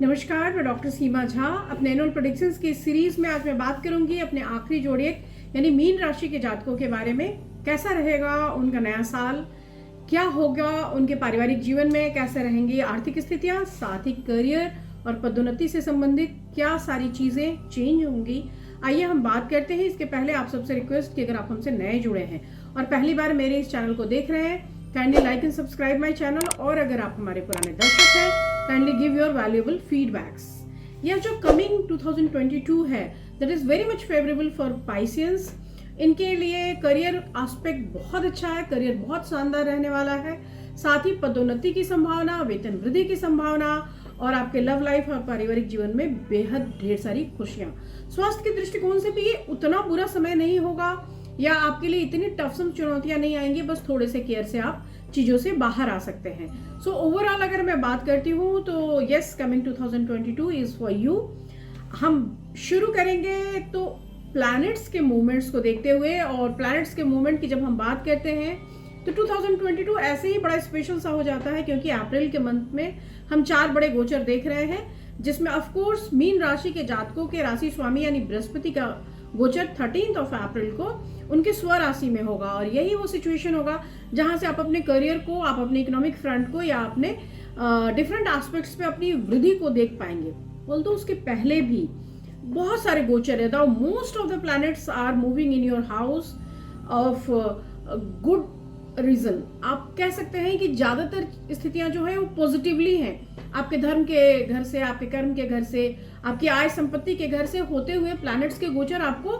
नमस्कार, मैं डॉक्टर सीमा झा। अपने एनुअल प्रेडिक्शंस की सीरीज में आज मैं बात करूंगी अपने आखिरी जोड़े यानी मीन राशि के जातकों के बारे में। कैसा रहेगा उनका नया साल, क्या होगा उनके पारिवारिक जीवन में, कैसे रहेंगी आर्थिक स्थितियां, साथ ही करियर और पदोन्नति से संबंधित क्या सारी चीजें चेंज होंगी। आइए हम बात करते हैं। इसके पहले आप सबसे रिक्वेस्ट कि अगर आप हमसे नए जुड़े हैं और पहली बार मेरे इस चैनल को देख रहे हैं, kindly like and subscribe my channel. और अगर आप हमारे पुराने दर्शक हैं, kindly give your valuable feedbacks. यह जो कमिंग 2022 है that is very much favourable for Pisceans. इनके लिए करियर एस्पेक्ट बहुत अच्छा है, करियर बहुत शानदार रहने वाला है। साथ ही पदोन्नति की संभावना, वेतन वृद्धि की संभावना और आपके लव लाइफ और पारिवारिक जीवन में बेहद ढेर सारी खुशियां। स्वास्थ्य के दृष्टिकोण से भी ये उतना बुरा समय नहीं होगा या आपके लिए इतनी टफसम चुनौतियां नहीं आएंगी। बस थोड़े से केयर से आप चीजों से बाहर आ सकते हैं। सो ओवरऑल अगर मैं बात करती हूँ तो yes, coming 2022 is for you. हम शुरू करेंगे तो प्लैनेट्स के मूवमेंट्स को देखते हुए। और प्लैनेट्स के मूवमेंट की जब हम बात करते हैं तो 2022 ऐसे ही बड़ा स्पेशल सा हो जाता है, क्योंकि अप्रैल के मंथ में हम 4 बड़े गोचर देख रहे हैं, जिसमें ऑफ कोर्स मीन राशि के जातकों के राशि स्वामी यानी बृहस्पति का गोचर 13 अप्रैल को उनके स्व राशि में होगा। और यही वो सिचुएशन होगा जहां से आप अपने करियर को, आप अपने इकोनॉमिक फ्रंट को या अपने डिफरेंट एस्पेक्ट्स पे अपनी वृद्धि को देख पाएंगे। बोलते उसके पहले भी बहुत सारे गोचर है। Most of the planets are moving in your house of good reason. आप कह सकते हैं कि ज्यादातर स्थितियां जो है वो पॉजिटिवली हैं। आपके धर्म के घर से, आपके कर्म के घर से, आपकी आय संपत्ति के घर से होते हुए प्लैनेट्स के गोचर आपको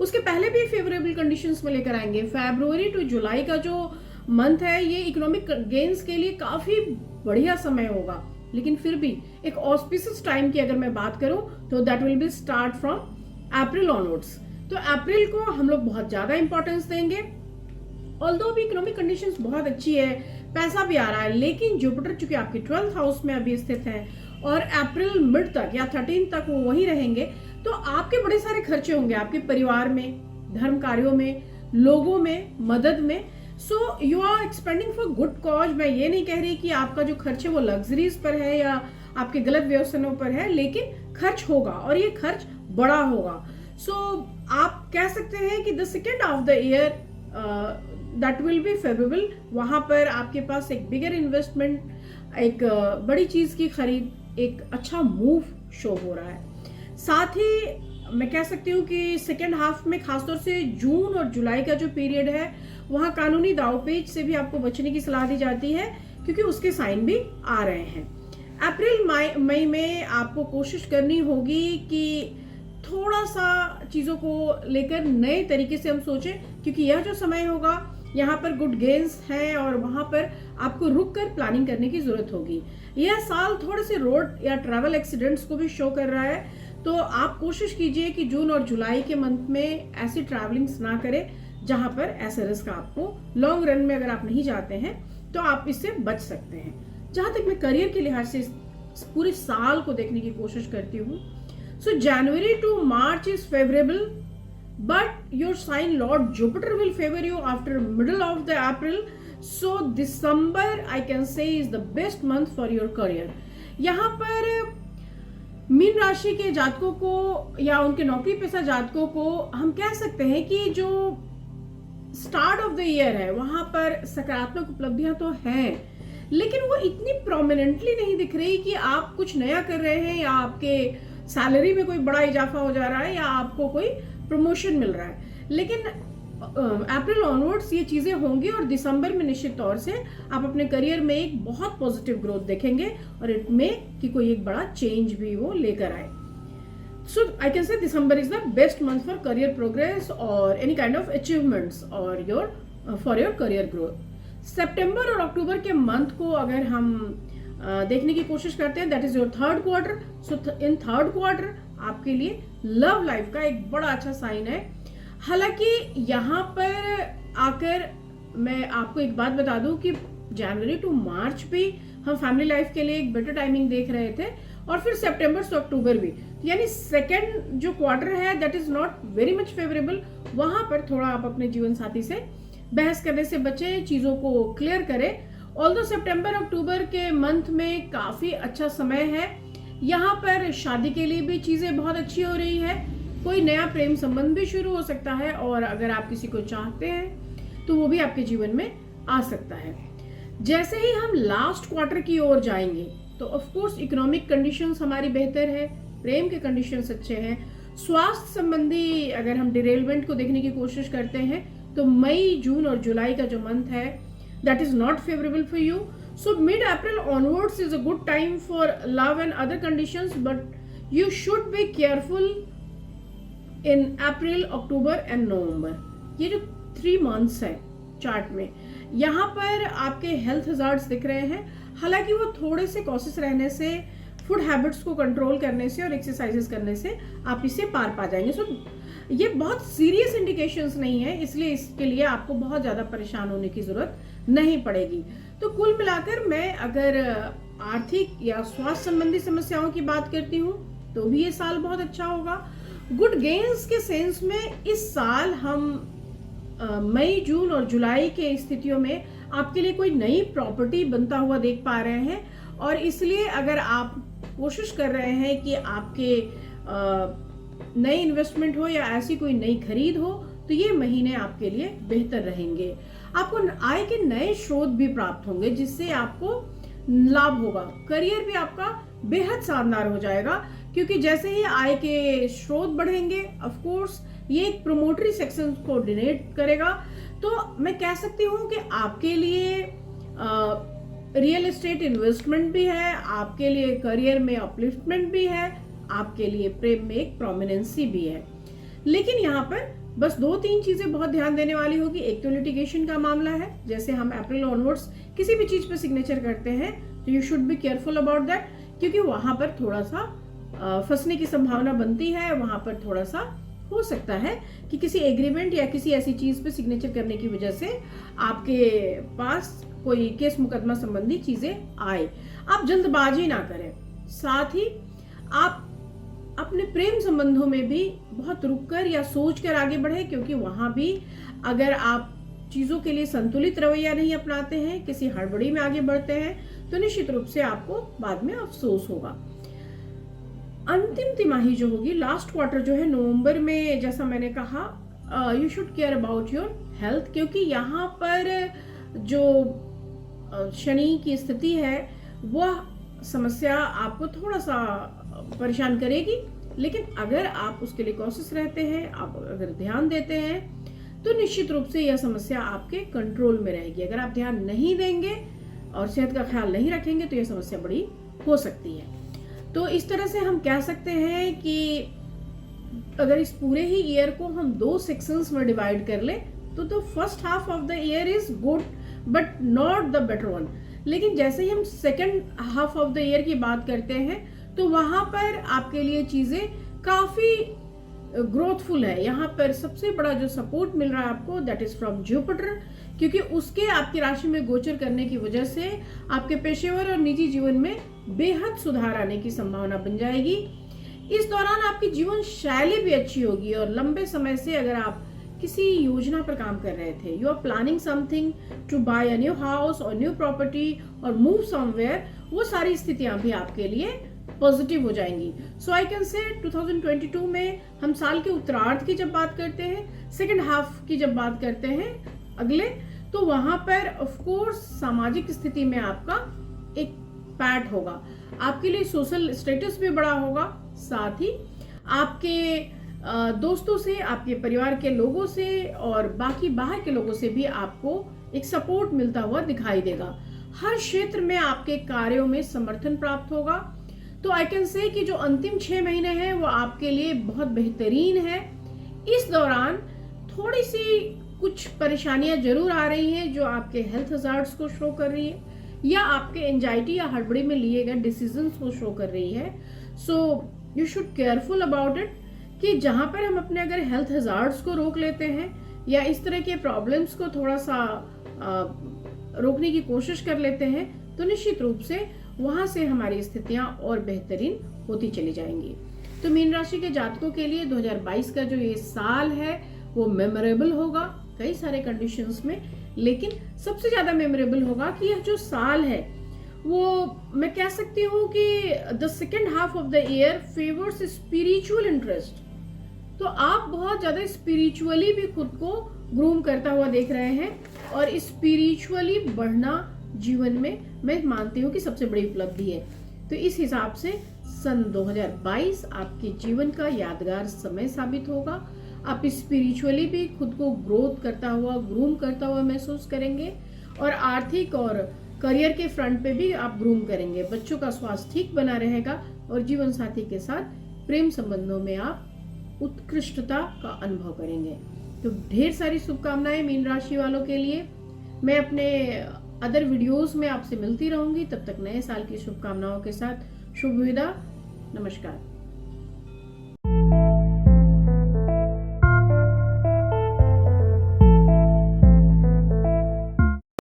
उसके पहले भी फेवरेबल कंडीशंस में लेकर आएंगे। फरवरी टू जुलाई का जो मंथ है ये इकोनॉमिक गेन्स के लिए काफी बढ़िया समय होगा। लेकिन फिर भी एक ऑस्पिशियस टाइम की अगर मैं बात करूं तो that will be start from April onwards. तो अप्रैल को हम लोग बहुत ज्यादा इंपॉर्टेंस देंगे। ऑल्दो भी इकोनॉमिक कंडीशंस बहुत अच्छी है, पैसा भी आ रहा है, लेकिन जुपिटर चूंकि आपके 12th हाउस में अभी स्थित है और अप्रैल मिड तक या 13 तक वो वहीं रहेंगे, तो आपके बड़े सारे खर्चे होंगे आपके परिवार में, धर्म कार्यों में, लोगों में, मदद में। So you are expending for good cause. मैं ये नहीं कह रही कि आपका जो खर्च है वो लग्जरीज पर है या आपके गलत व्यसनों पर है, लेकिन खर्च होगा और ये खर्च बड़ा होगा। सो आप कह सकते हैं कि the second of the year that will be favourable. वहां पर आपके पास एक बिगर इन्वेस्टमेंट, एक बड़ी चीज की खरीद, एक अच्छा मूव शो हो रहा है। साथ ही मैं कह सकती हूँ कि सेकेंड हाफ में खासतौर से जून और जुलाई का जो पीरियड है वहां कानूनी दावपेच से भी आपको बचने की सलाह दी जाती है, क्योंकि उसके साइन भी आ रहे हैं। अप्रैल मई में आपको कोशिश करनी होगी कि थोड़ा सा चीजों को लेकर नए तरीके से हम सोचें, क्योंकि यह जो समय होगा यहाँ पर गुड गेन्स हैं और वहां पर आपको रुक कर प्लानिंग करने की जरूरत होगी। यह साल थोड़े से रोड या ट्रैवल एक्सीडेंट्स को भी शो कर रहा है, तो आप कोशिश कीजिए कि जून और जुलाई के मंथ में ऐसी ट्रैवलिंग्स ना करें जहां पर ऐसे रिस्क आपको लॉन्ग रन में अगर आप नहीं जाते हैं तो आप इससे बच सकते हैं। जहां तक मैं करियर के लिहाज से पूरे साल को देखने की कोशिश करती हूँ, so January to March is favourable, but your sign Lord Jupiter will favor you after middle of the April. So December I can say is the best month for your career. यहाँ पर mean राशि के जातकों को या उनके नौकरी पेशा जातकों को हम कह सकते हैं कि जो स्टार्ट ऑफ द ईयर है वहां पर सकारात्मक उपलब्धियां तो हैं, लेकिन वो इतनी प्रोमिनेंटली नहीं दिख रही कि आप कुछ नया कर रहे हैं या आपके सैलरी में कोई बड़ा इजाफा हो जा रहा है या आपको कोई प्रमोशन मिल रहा है। लेकिन अप्रैल ऑनवर्ड्स ये चीजें होंगी और दिसंबर में निश्चित तौर से आप अपने करियर में एक बहुत पॉजिटिव ग्रोथ देखेंगे और इट में कि कोई एक बड़ा चेंज भी वो लेकर आए। सो I can say December is the best month for career progress और एनी काइंड ऑफ अचीवमेंट्स और फॉर योर करियर ग्रोथ। सितंबर और अक्टूबर के मंथ को अगर हम देखने की कोशिश करते हैं, that is your third quarter. So in third quarter आपके लिए लव लाइफ का एक बड़ा अच्छा साइन है। हालांकि यहाँ पर आकर मैं आपको एक बात बता दूं कि जनवरी टू मार्च भी हम फैमिली लाइफ के लिए एक बेटर टाइमिंग देख रहे थे और फिर सितंबर से अक्टूबर भी, यानी सेकेंड जो क्वार्टर है that is not very much favourable. वहां पर थोड़ा आप अपने जीवन साथी से बहस करने से बचें, चीजों को क्लियर करें। ऑल्दो सितंबर अक्टूबर के मंथ में काफी अच्छा समय है, यहाँ पर शादी के लिए भी चीजें बहुत अच्छी हो रही है, कोई नया प्रेम संबंध भी शुरू हो सकता है, और अगर आप किसी को चाहते हैं तो वो भी आपके जीवन में आ सकता है। जैसे ही हम लास्ट क्वार्टर की ओर जाएंगे तो ऑफ कोर्स इकोनॉमिक कंडीशंस हमारी बेहतर है, प्रेम के कंडीशंस अच्छे हैं। स्वास्थ्य संबंधी अगर हम डिरेलमेंट को देखने की कोशिश करते हैं तो मई, जून और जुलाई का जो मंथ है that is not favourable for you. So mid-April onwards is a good time for love and other conditions, but you should be careful in April, October and November. ये जो 3 months है चार्ट में, यहाँ पर आपके health hazards दिख रहे हैं। हालांकि वो थोड़े से कॉशियस रहने से, फूड हैबिट्स को कंट्रोल करने से और एक्सरसाइजेस करने से आप इसे पार पा जाएंगे। सो ये बहुत सीरियस इंडिकेशंस नहीं है, इसलिए इसके लिए आपको बहुत ज़्यादा परेशान होने की ज़रूरत नहीं पड़ेगी। तो कुल मिलाकर मैं अगर आर्थिक या स्वास्थ्य संबंधी समस्याओं की बात करती हूँ तो भी ये साल बहुत अच्छा होगा। गुड गेन्स के सेंस में इस साल हम मई, जून और जुलाई के स्थितियों में आपके लिए कोई नई प्रॉपर्टी बनता हुआ देख पा रहे हैं, और इसलिए अगर आप कोशिश कर रहे हैं कि आपके नई इन्वेस्टमेंट हो या ऐसी कोई नई खरीद हो तो ये महीने आपके लिए बेहतर रहेंगे। आपको आय के नए स्रोत भी प्राप्त होंगे जिससे आपको लाभ होगा। करियर भी आपका बेहद शानदार हो जाएगा, क्योंकि जैसे ही आय के स्रोत बढ़ेंगे ऑफ कोर्स ये एक प्रोमोटरी सेक्शन को डोनेट करेगा। तो मैं कह सकती हूँ कि आपके लिए रियल एस्टेट इन्वेस्टमेंट भी है, आपके लिए करियर में अपलिफ्टमेंट भी है, आपके लिए प्रेम में एक प्रोमिनेंसी भी है। लेकिन यहाँ पर बस 2-3 चीजें बहुत ध्यान देने वाली होगी। एक तो लिटिगेशन का मामला है, जैसे हम अप्रैल ऑनवर्ड्स किसी भी चीज पे सिग्नेचर करते हैं तो you should be careful about that, क्योंकि वहां पर थोड़ा सा फंसने की संभावना बनती है। वहां पर थोड़ा सा हो सकता है कि किसी एग्रीमेंट या किसी ऐसी चीज पे सिग्नेचर करने की वजह से आपके पास कोई केस मुकदमा संबंधी चीजें आए। आप जल्दबाजी ना करें, साथ ही आप अपने प्रेम संबंधों में भी बहुत रुककर या सोचकर आगे बढ़े, क्योंकि वहां भी अगर आप चीजों के लिए संतुलित रवैया नहीं अपनाते हैं, किसी हड़बड़ी में आगे बढ़ते हैं तो निश्चित रूप से आपको बाद में अफसोस होगा। अंतिम तिमाही जो होगी, लास्ट क्वार्टर जो है नवंबर में, जैसा मैंने कहा you should care about your health, क्योंकि यहाँ पर जो शनि की स्थिति है वह समस्या आपको थोड़ा सा परेशान करेगी। लेकिन अगर आप उसके लिए कोशिश रहते हैं, आप अगर ध्यान देते हैं तो निश्चित रूप से यह समस्या आपके कंट्रोल में रहेगी। अगर आप ध्यान नहीं देंगे और सेहत का ख्याल नहीं रखेंगे तो यह समस्या बड़ी हो सकती है। तो इस तरह से हम कह सकते हैं कि अगर इस पूरे ही ईयर को हम 2 सेक्शंस में डिवाइड कर ले तो the first half of the year is good but not the better one. लेकिन जैसे ही हम second half of the year की बात करते हैं तो वहां पर आपके लिए चीजें काफी ग्रोथफुल है। यहाँ पर सबसे बड़ा जो सपोर्ट मिल रहा है आपको दैट इज फ्रॉम जुपिटर, क्योंकि उसके आपकी राशि में गोचर करने की वजह से आपके पेशेवर और निजी जीवन में बेहद सुधार आने की संभावना बन जाएगी। इस दौरान आपकी जीवन शैली भी अच्छी होगी, और लंबे समय से अगर आप किसी योजना पर काम कर रहे थे, you are planning something to buy a new house और न्यू प्रॉपर्टी और मूव समवेयर, वो सारी स्थितियां भी आपके लिए पॉजिटिव हो जाएंगी। सो आई कैन से 2022 में हम साल के उत्तरार्ध की जब बात करते हैं, सेकेंड हाफ की जब बात करते हैं अगले, तो वहां पर ऑफ कोर्स सामाजिक स्थिति में आपका एक पैट होगा, आपके लिए सोशल स्टेटस भी बड़ा होगा, साथ ही आपके दोस्तों से, आपके परिवार के लोगों से और बाकी बाहर के लोगों से भी आपको एक सपोर्ट मिलता हुआ दिखाई देगा। हर क्षेत्र में आपके कार्यों में समर्थन प्राप्त होगा। तो आई कैन से कि जो अंतिम 6 महीने हैं वो आपके लिए बहुत बेहतरीन है। इस दौरान थोड़ी सी कुछ परेशानियां जरूर आ रही हैं जो आपके हेल्थ हजार्ड्स को शो कर रही है, या आपके एंजाइटी या हड़बड़ी में लिए गए डिसीजंस को शो कर रही है। So you should careful about it, कि जहां पर हम अपने अगर हेल्थ हजार्ड्स को रोक लेते हैं या इस तरह के प्रॉब्लम्स को थोड़ा सा रोकने की कोशिश कर लेते हैं तो निश्चित रूप से वहां से हमारी स्थितियां और बेहतरीन होती चली जाएंगी। तो मीन राशि के जातकों के लिए 2022 का जो ये साल है वो मेमोरेबल होगा कई सारे कंडीशंस में, लेकिन सबसे ज्यादा मेमोरेबल होगा कि यह जो साल है वो मैं कह सकती हूँ कि the second half of the year favours spiritual interest. तो आप बहुत ज़्यादा स्पिरिचुअली भी खुद को ग्रूम करता हुआ देख रहे हैं, और स्पिरिचुअली बढ़ना जीवन में मैं मानती हूँ कि सबसे बड़ी उपलब्धि है। तो इस हिसाब से सन 2022 आपके जीवन का यादगार समय साबित होगा। आप स्पिरिचुअली भी खुद को ग्रोथ करता हुआ, ग्रूम करता हुआ महसूस करेंगे, और आर्थिक और करियर के फ्रंट पे भी आप ग्रूम करेंगे। बच्चों का स्वास्थ्य ठीक बना रहेगा, और जीवन साथी के साथ प्रेम संबंधों में आप उत्कृष्टता का अनुभव करेंगे। तो ढेर सारी शुभकामनाएं मीन राशि वालों के लिए। मैं अपने अदर वीडियोस में आपसे मिलती रहूंगी। तब तक नए साल की शुभकामनाओं के साथ शुभ विदा। नमस्कार।